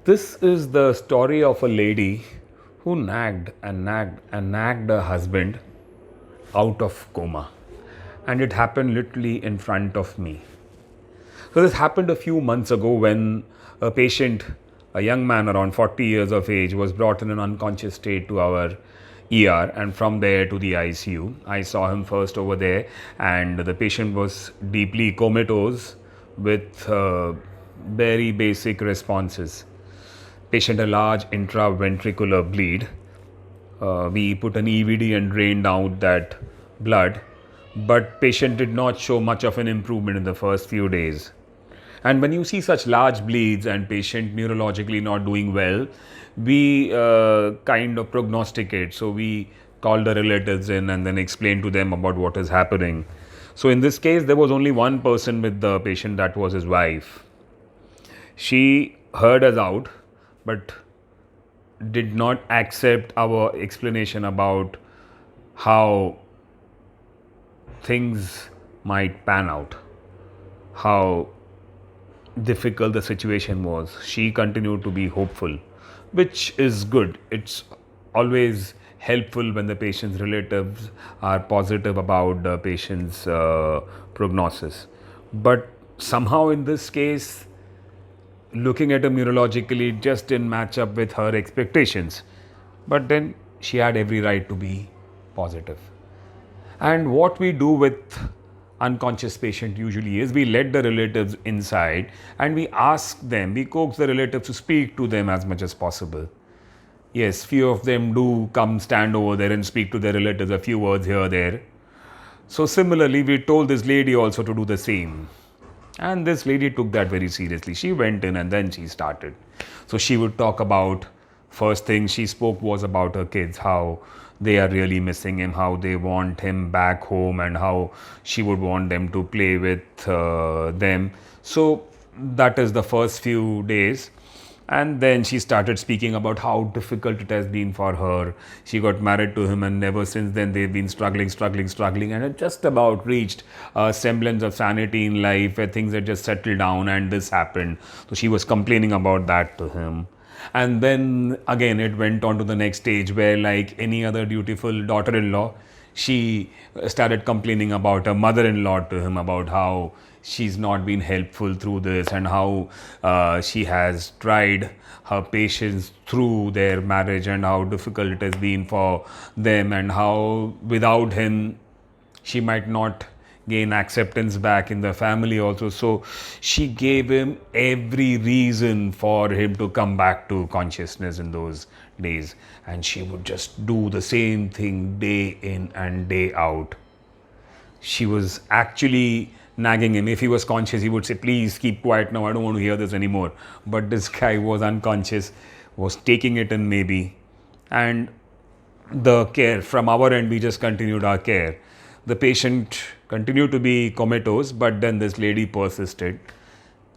This is the story of a lady who nagged and nagged and nagged her husband out of coma. And it happened literally in front of me. So, this happened a few months ago when a patient, a young man around 40 years of age, was brought in an unconscious state to our ER and from there to the ICU. I saw him first over there, and the patient was deeply comatose with very basic responses. Patient a large intraventricular bleed. We put an EVD and drained out that blood, but patient did not show much of an improvement in the first few days. And when you see such large bleeds and patient neurologically not doing well, we kind of prognosticate. So we call the relatives in and then explain to them about what is happening. So in this case, there was only one person with the patient, that was his wife. She heard us out, but did not accept our explanation about how things might pan out, how difficult the situation was. She continued to be hopeful, which is good. It's always helpful when the patient's relatives are positive about the patient's prognosis. But somehow in this case, looking at her neurologically just didn't match up with her expectations. But then she had every right to be positive. And what we do with unconscious patient usually is we let the relatives inside and we ask them, we coax the relatives to speak to them as much as possible. Yes, few of them do come stand over there and speak to their relatives, a few words here or there. So similarly, we told this lady also to do the same. And this lady took that very seriously. She went in and then she started. So she would talk about, first thing she spoke was about her kids, how they are really missing him, how they want him back home, and how she would want them to play with them. So that is the first few days. And then she started speaking about how difficult it has been for her. She got married to him, and ever since then they've been struggling, and it just about reached a semblance of sanity in life where things had just settled down, and this happened. So she was complaining about that to him. And then again, it went on to the next stage where, like any other dutiful daughter in law, she started complaining about her mother in law to him, about how she's not been helpful through this and how she has tried her patience through their marriage and how difficult it has been for them, and how without him she might not gain acceptance back in the family also. So she gave him every reason for him to come back to consciousness in those days, and she would just do the same thing day in and day out. She was actually nagging him. If he was conscious, he would say, please keep quiet now, I don't want to hear this anymore. But this guy was unconscious, was taking it in maybe. And the care from our end, we just continued our care. The patient continued to be comatose, but then this lady persisted.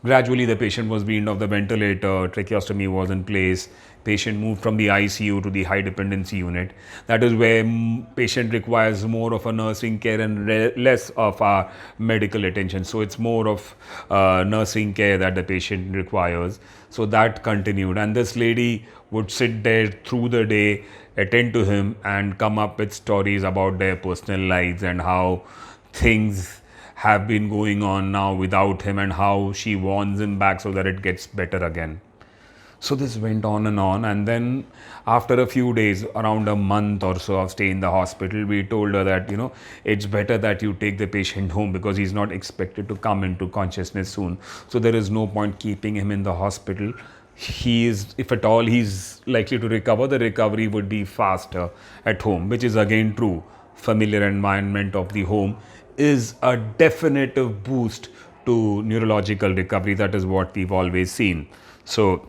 Gradually, the patient was weaned off the ventilator, tracheostomy was in place. Patient moved from the ICU to the high dependency unit. That is where patient requires more of a nursing care and less of our medical attention. So it's more of nursing care that the patient requires. So that continued, and this lady would sit there through the day, attend to him, and come up with stories about their personal lives and how things have been going on now without him, and how she wants him back so that it gets better again. So this went on, and then after a few days, around a month or so of stay in the hospital, we told her that, it's better that you take the patient home because he's not expected to come into consciousness soon. So there is no point keeping him in the hospital. He is, if at all he's likely to recover, the recovery would be faster at home, which is again true. Familiar environment of the home is a definitive boost to neurological recovery. That is what we've always seen. So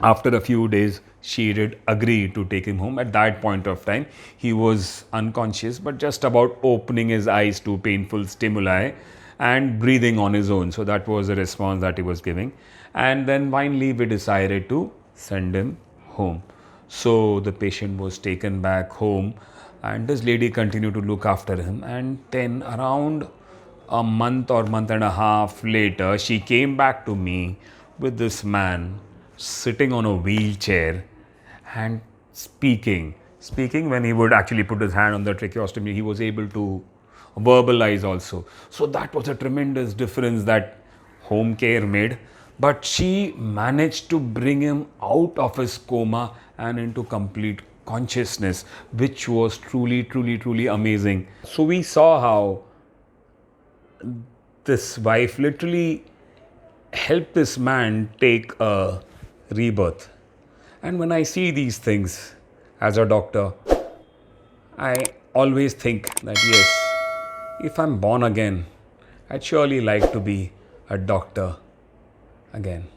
after a few days, she did agree to take him home. At that point of time, he was unconscious, but just about opening his eyes to painful stimuli and breathing on his own. So that was the response that he was giving. And then finally, we decided to send him home. So the patient was taken back home, and this lady continued to look after him. And then around a month or month and a half later, she came back to me with this man sitting on a wheelchair and speaking when he would actually put his hand on the tracheostomy, he was able to verbalize also. So that was a tremendous difference that home care made. But she managed to bring him out of his coma and into complete consciousness, which was truly amazing. So we saw how this wife literally helped this man take a rebirth. And when I see these things as a doctor, I always think that yes, if I'm born again, I'd surely like to be a doctor again.